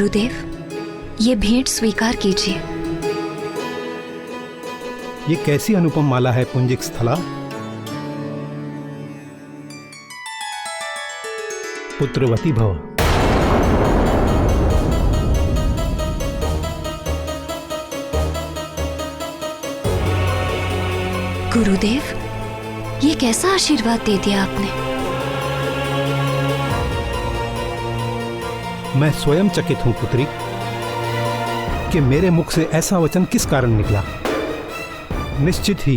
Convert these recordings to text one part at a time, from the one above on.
गुरुदेव, ये भेंट स्वीकार कीजिए। ये कैसी अनुपम माला है पुंजिक स्थला? पुत्रवती भव। गुरुदेव, ये कैसा आशीर्वाद दे दिया आपने? मैं स्वयं चकित हूं पुत्री कि मेरे मुख से ऐसा वचन किस कारण निकला। निश्चित ही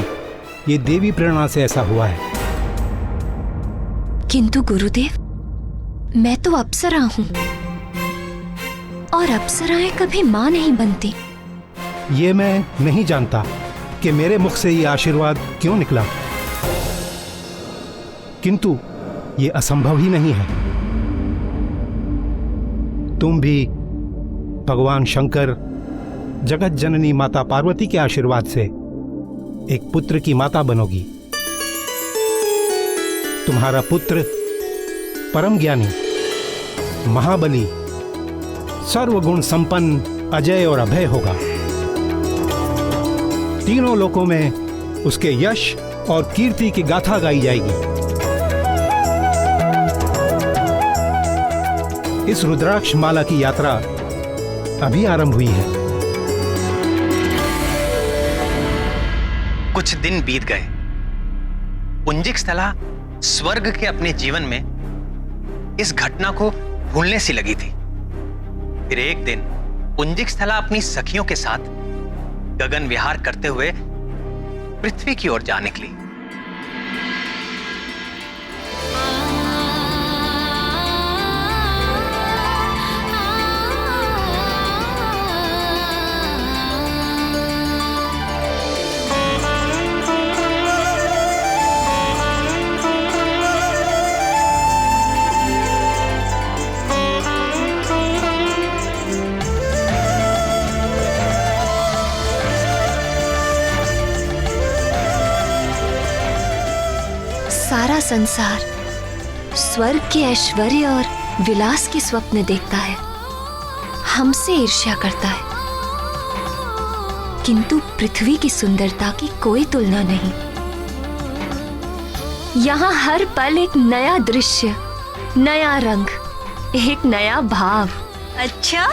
ये देवी प्रेरणा से ऐसा हुआ है। किंतु गुरुदेव, मैं तो अप्सरा हूं और अप्सराएं कभी मां नहीं बनती। ये मैं नहीं जानता कि मेरे मुख से ये आशीर्वाद क्यों निकला, किंतु ये असंभव ही नहीं है। तुम भी भगवान शंकर, जगत जननी माता पार्वती के आशीर्वाद से एक पुत्र की माता बनोगी। तुम्हारा पुत्र परम ज्ञानी, महाबली, सर्वगुण संपन्न, अजय और अभय होगा। तीनों लोकों में उसके यश और कीर्ति की गाथा गाई जाएगी। इस रुद्राक्ष माला की यात्रा अभी आरंभ हुई है। कुछ दिन बीत गए। पुंजिक स्थला स्वर्ग के अपने जीवन में इस घटना को भूलने सी लगी थी। फिर एक दिन पुंजिक स्थला अपनी सखियों के साथ गगन विहार करते हुए पृथ्वी की ओर जा निकली। सारा संसार स्वर्ग के ऐश्वर्य और विलास के स्वप्न देखता है, हमसे ईर्ष्या करता है, किंतु पृथ्वी की सुंदरता की कोई तुलना नहीं। यहाँ हर पल एक नया दृश्य, नया रंग, एक नया भाव। अच्छा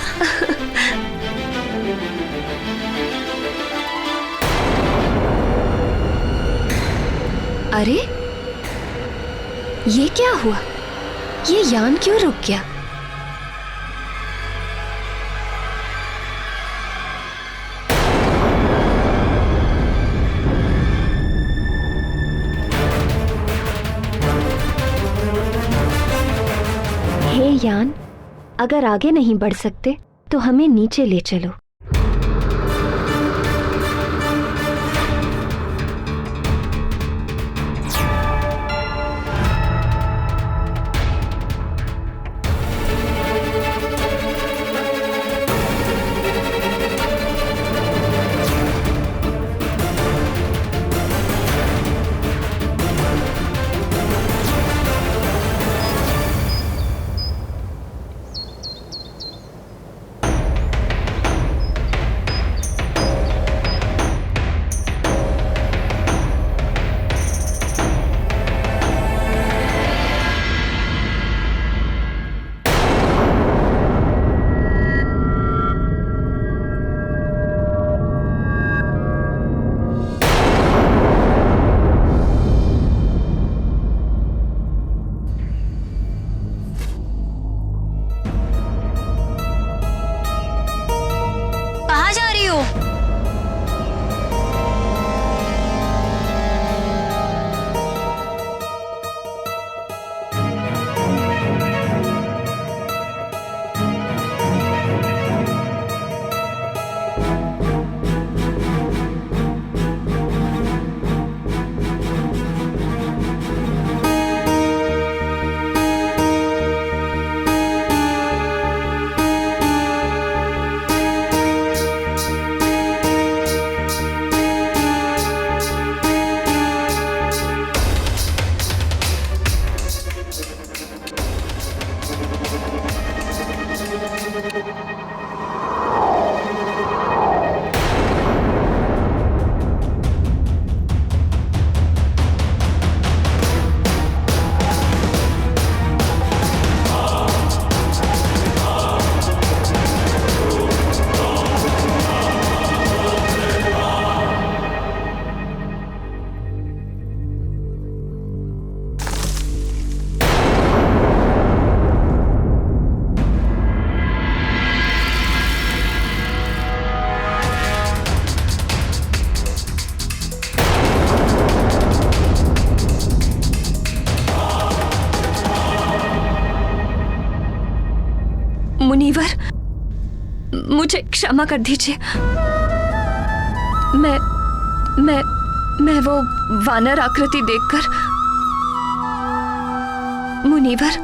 अरे, ये क्या हुआ? ये यान क्यों रुक गया? हे यान, अगर आगे नहीं बढ़ सकते तो हमें नीचे ले चलो। मुझे क्षमा कर दीजिए। मैं वो वानर आकृति देखकर, मुनिवर,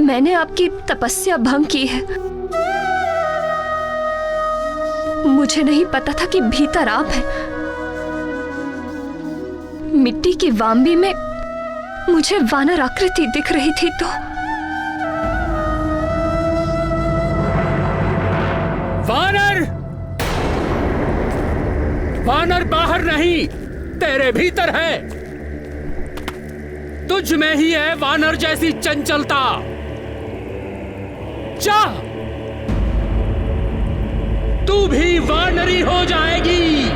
मैंने आपकी तपस्या भंग की है। मुझे नहीं पता था कि भीतर आप हैं। मिट्टी की वाम्बी में मुझे वानर आकृति दिख रही थी तो वानर बाहर नहीं, तेरे भीतर है। तुझ में ही है वानर जैसी चंचलता। जा, तू भी वानरी हो जाएगी।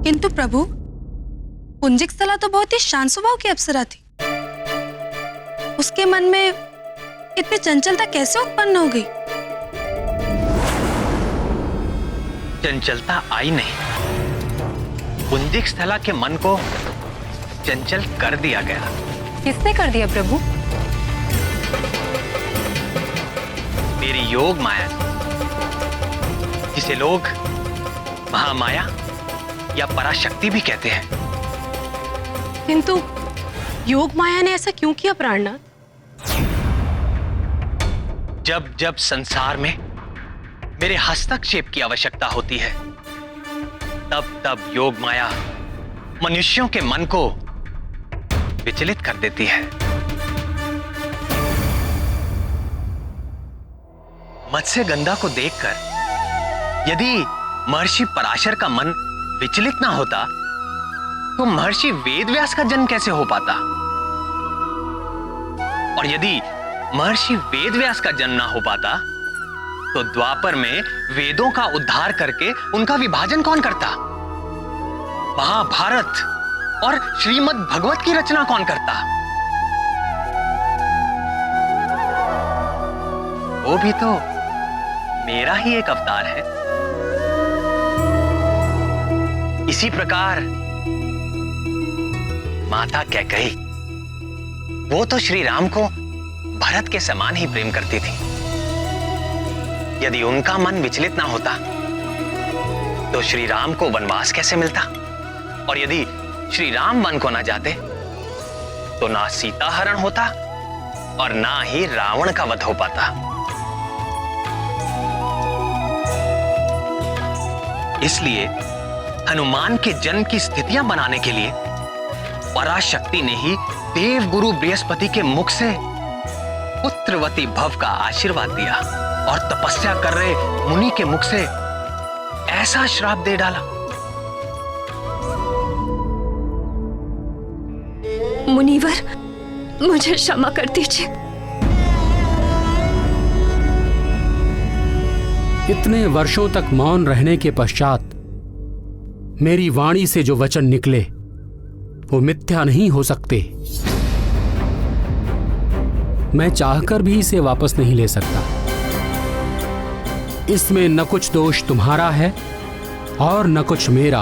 किंतु प्रभु, पुंजिक स्थला तो बहुत ही शांत स्वभाव की अप्सरा थी। उसके मन में इतनी चंचलता कैसे उत्पन्न हो गई? चंचलता आई नहीं, पुंजिक स्थला के मन को चंचल कर दिया गया। किसने कर दिया प्रभु? मेरी योग माया, जिसे लोग महामाया या पराशक्ति भी कहते हैं। किंतु योग माया ने ऐसा क्यों किया प्राणनाथ? जब जब संसार में मेरे हस्तक्षेप की आवश्यकता होती है, तब तब योग माया मनुष्यों के मन को विचलित कर देती है। मत्स्यगंधा को देखकर यदि महर्षि पराशर का मन विचलित ना होता तो महर्षि वेदव्यास का जन्म कैसे हो पाता? और यदि महर्षि वेदव्यास का जन्म ना हो पाता तो द्वापर में वेदों का उद्धार करके उनका विभाजन कौन करता? महाभारत और श्रीमद् भगवत की रचना कौन करता? वो भी तो मेरा ही एक अवतार है। इसी प्रकार माता कैकेयी, वो तो श्री राम को भरत के समान ही प्रेम करती थी। यदि उनका मन विचलित ना होता तो श्री राम को वनवास कैसे मिलता? और यदि श्री राम वन को ना जाते तो ना सीता हरण होता और ना ही रावण का वध हो पाता। इसलिए हनुमान के जन्म की स्थितियां बनाने के लिए पराशक्ति ने ही देव गुरु बृहस्पति के मुख से पुत्रवती भव का आशीर्वाद दिया और तपस्या कर रहे मुनि के मुख से ऐसा श्राप दे डाला। मुनिवर, मुझे क्षमा कर दीजिए। इतने वर्षों तक मौन रहने के पश्चात मेरी वाणी से जो वचन निकले वो मिथ्या नहीं हो सकते। मैं चाहकर भी इसे वापस नहीं ले सकता। इसमें न कुछ दोष तुम्हारा है और न कुछ मेरा।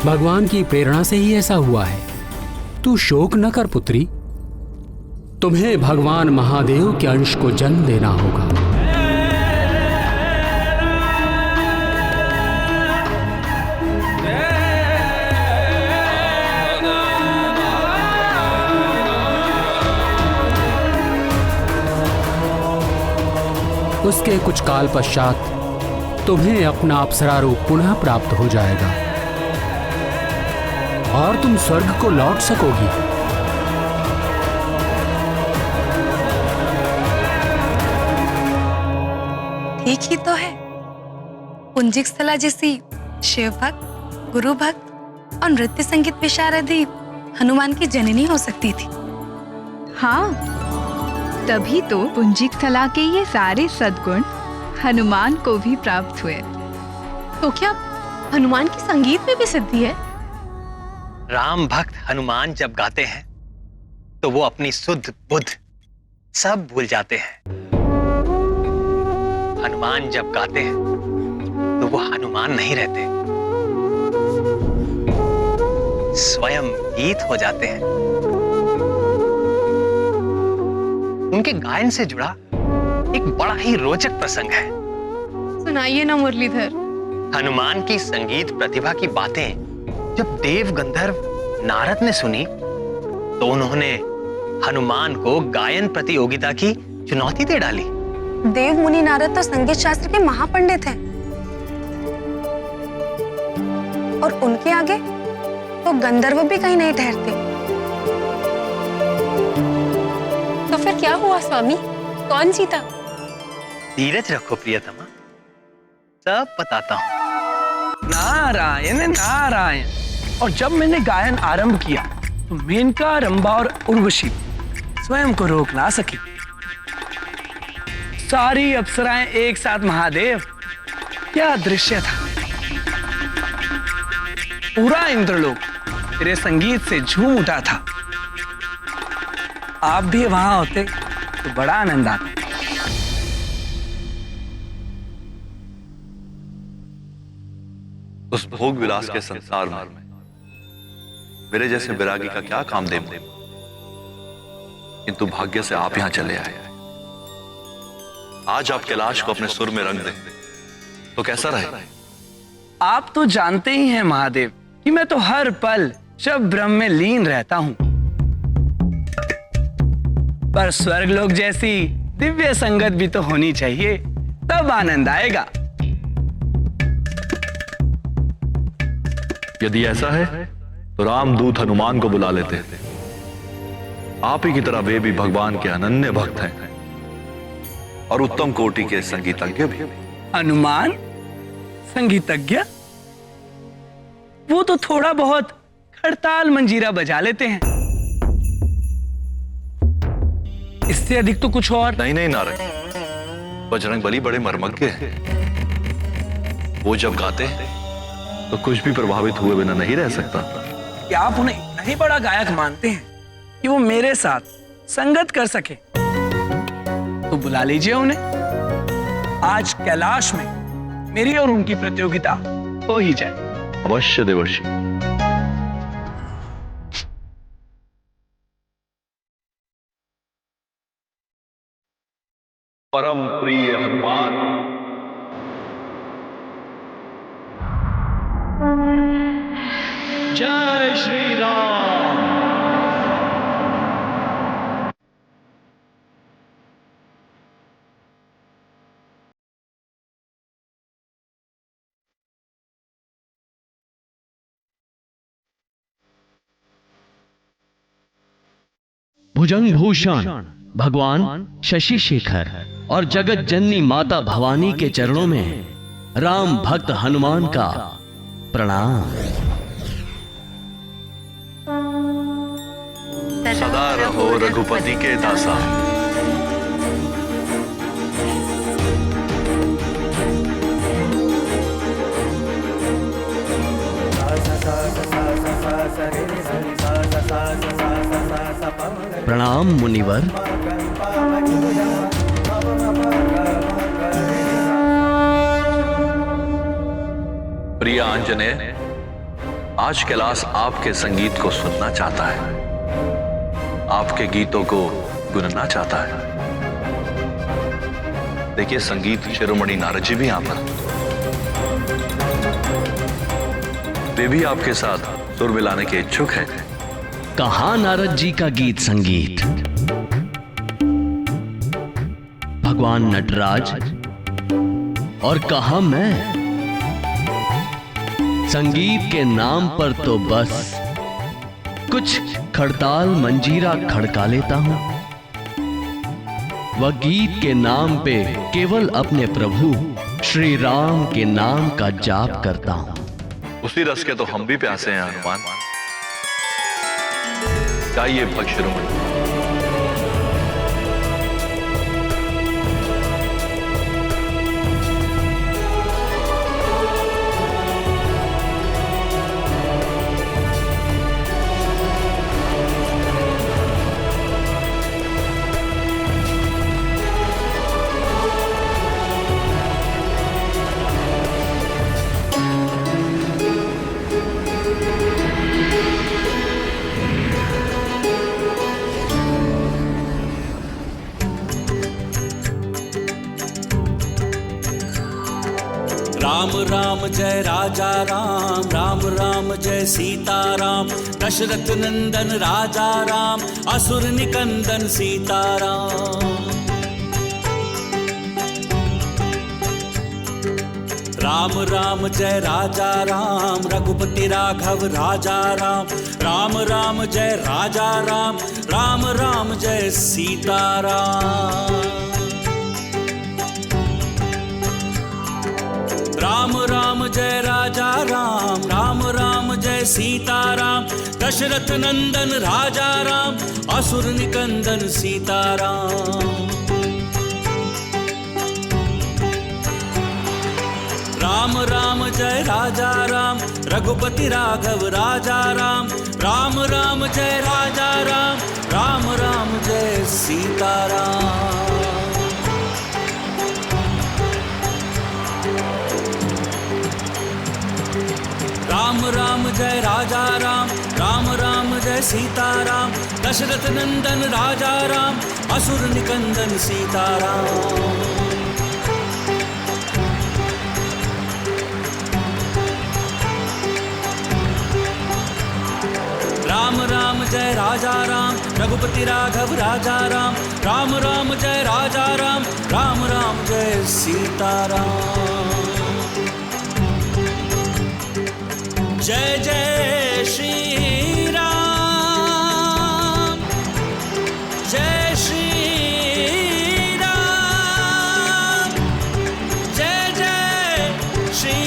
भगवान की प्रेरणा से ही ऐसा हुआ है। तू शोक न कर पुत्री, तुम्हें भगवान महादेव के अंश को जन्म देना होगा। उसके कुछ काल पश्चात तुम्हें अपना अप्सरा रूप पुनः प्राप्त हो जाएगा और तुम स्वर्ग को लौट सकोगी। ठीक ही तो है। पुंजिक स्थला जैसी शिव भक्त, गुरु भक्त और नृत्य संगीत विशारदी हनुमान की जननी हो सकती थी। हाँ, तभी तो पुंजिक स्थला के ये सारे सद्गुण हनुमान को भी प्राप्त हुए। तो क्या हनुमान की संगीत में भी सिद्धि है? राम भक्त हनुमान जब गाते हैं तो वो अपनी सुध बुध सब भूल जाते हैं। हनुमान जब गाते हैं तो वो हनुमान नहीं रहते, स्वयं गीत हो जाते हैं। उनके गायन से जुड़ा एक बड़ा ही रोचक प्रसंग है। सुनाइए ना मुरलीधर। हनुमान की संगीत प्रतिभा की बातें जब देव गंधर्व नारद ने सुनी तो उन्होंने हनुमान को गायन प्रतियोगिता की चुनौती दे डाली। देव मुनि नारद तो संगीत शास्त्र के महापंडित हैं और उनके आगे तो गंधर्व भी कहीं नहीं ठहरते। तो फिर क्या हुआ स्वामी, कौन जीता? धीरज रखो प्रियतमा, सब बताता हूँ। नारायण नारायण। और जब मैंने गायन आरंभ किया तो मेनका, रंभा और उर्वशी स्वयं को रोक ना सकी। सारी अप्सराएं एक साथ महादेव, क्या दृश्य था। पूरा इंद्रलोक तेरे संगीत से झूम उठा था। आप भी वहां होते तो बड़ा आनंद आता। उस भोग विलास के संसार में मेरे जैसे विरागी का क्या काम दे, किंतु भाग्य से आप यहां चले आए। आज आप कैलाश को अपने सुर में रंग दें तो कैसा रहे? आप तो जानते ही हैं महादेव कि मैं तो हर पल शब ब्रह्म में लीन रहता हूं, पर स्वर्गलोक जैसी दिव्य संगत भी तो होनी चाहिए, तब आनंद आएगा। यदि ऐसा है तो रामदूत हनुमान को बुला लेते हैं। आप ही की तरह वे भी भगवान के अनन्य भक्त हैं और उत्तम कोटि के संगीतज्ञ भी। हनुमान संगीतज्ञ? वो तो थोड़ा बहुत खड़ताल मंजीरा बजा लेते हैं, इससे अधिक तो कुछ और नहीं नहीं नारायण, बजरंग बली बड़े मर्मज्ञ हैं। वो जब गाते हैं तो कुछ भी प्रभावित हुए बिना नहीं रह सकता। क्या आप उन्हें इतना ही बड़ा गायक मानते हैं कि वो मेरे साथ संगत कर सके? तो बुला लीजिए उन्हें। आज कैलाश में मेरी और उनकी प्रतियोगिता हो ही जाए। अवश्य देवर्षि। परम प्रिय हनुमान, जय श्री राम। भुजंग भूषण भगवान शशि शेखर और जगत जननी माता भवानी के चरणों में राम भक्त हनुमान का प्रणाम। सदा रहो रघुपति के दासा। प्रणाम मुनिवर। प्रिय आंजनेय, आज कैलाश आपके संगीत को सुनना चाहता है, आपके गीतों को गुनना चाहता है। देखिए, संगीत शिरोमणि नारद जी भी यहां पर, वे भी आपके साथ सुर मिलाने के इच्छुक हैं। कहाँ नारद जी का गीत संगीत? भगवान नटराज और कहाँ मैं? संगीत के नाम पर तो बस कुछ खड़ताल मंजीरा खड़का लेता हूं। वह गीत के नाम पे केवल अपने प्रभु श्री राम के नाम का जाप करता हूं। उसी रस के तो हम भी प्यासे हैं हनुमान। गाइए भक्त शिरोमणि। राम राम जय राजा राम, राम राम जय सीताराम। दशरथ नंदन राजा राम, असुर निकंदन सीताराम। राम राम जय राजा राम, रघुपति राघव राजा राम। राम राम जय राजा राम, राम राम जय सीताराम। राम राम जय राजा राम, राम राम जय सीताराम। दशरथ नंदन राजा राम, असुर निकंदन सीताराम। राम राम जय राजा राम, रघुपति राघव राजा राम। राम राम जय राजा राम, राम राम जय सीताराम। राम राम जय राजा राम, राम राम जय सीताराम। दशरथ नंदन राजा राम, असुर निकंदन सीताराम। राम राम जय राजा राम, रघुपति राघव राजा राम। राम राम जय राजा राम, राम राम जय सीताराम। जय जय श्री राम, जय श्री राम, जय जय श्री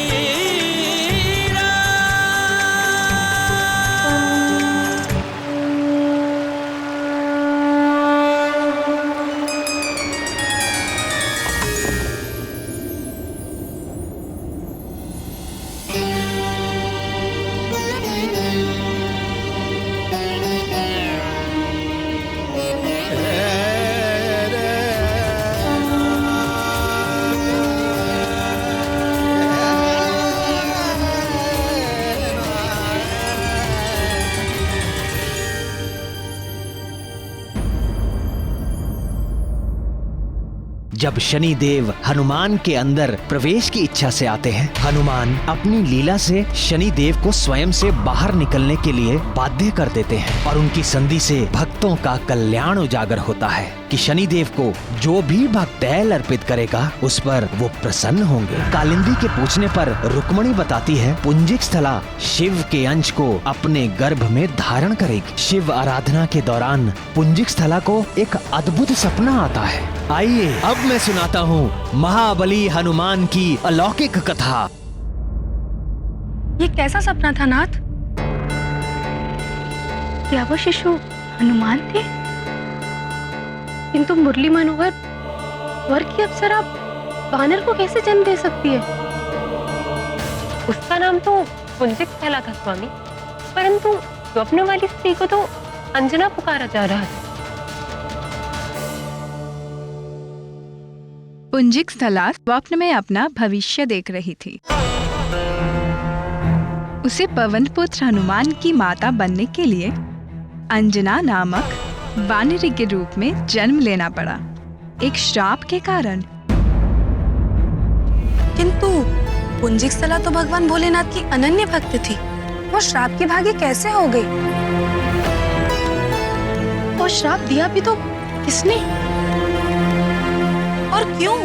जब शनि देव हनुमान के अंदर प्रवेश की इच्छा से आते हैं, हनुमान अपनी लीला से शनि देव को स्वयं से बाहर निकलने के लिए बाध्य कर देते हैं और उनकी संधि से भक्तों का कल्याण उजागर होता है कि शनि देव को जो भी भक्त तैल अर्पित करेगा उस पर वो प्रसन्न होंगे। कालिंदी के पूछने पर रुक्मणी बताती है पुंजिक स्थला शिव के अंश को अपने गर्भ में धारण करेगी। शिव आराधना के दौरान पुंजिक स्थला को एक अद्भुत सपना आता है। आइए अब मैं सुनाता हूँ महाबली हनुमान की अलौकिक कथा। ये कैसा सपना था नाथ? क्या वो शिशु हनुमान थे? किंतु मुरली मनोहर स्वर्ग की अप्सरा वानर को कैसे जन्म दे सकती है? उसका नाम तो पुंजिक स्थला था स्वामी, परंतु स्वप्न वाली स्त्री को तो अंजना पुकारा जा रहा था। पुंजिक स्थला स्वप्न में अपना भविष्य देख रही थी। उसे पवन पुत्र हनुमान की माता बनने के लिए अंजना नामक वानरी के रूप में जन्म लेना पड़ा, एक श्राप के कारण। किंतु पुंजिक स्थला तो भगवान भोलेनाथ की अनन्य भक्त थी, वो श्राप की भागी कैसे हो गई? और श्राप दिया भी तो किसने और क्यों?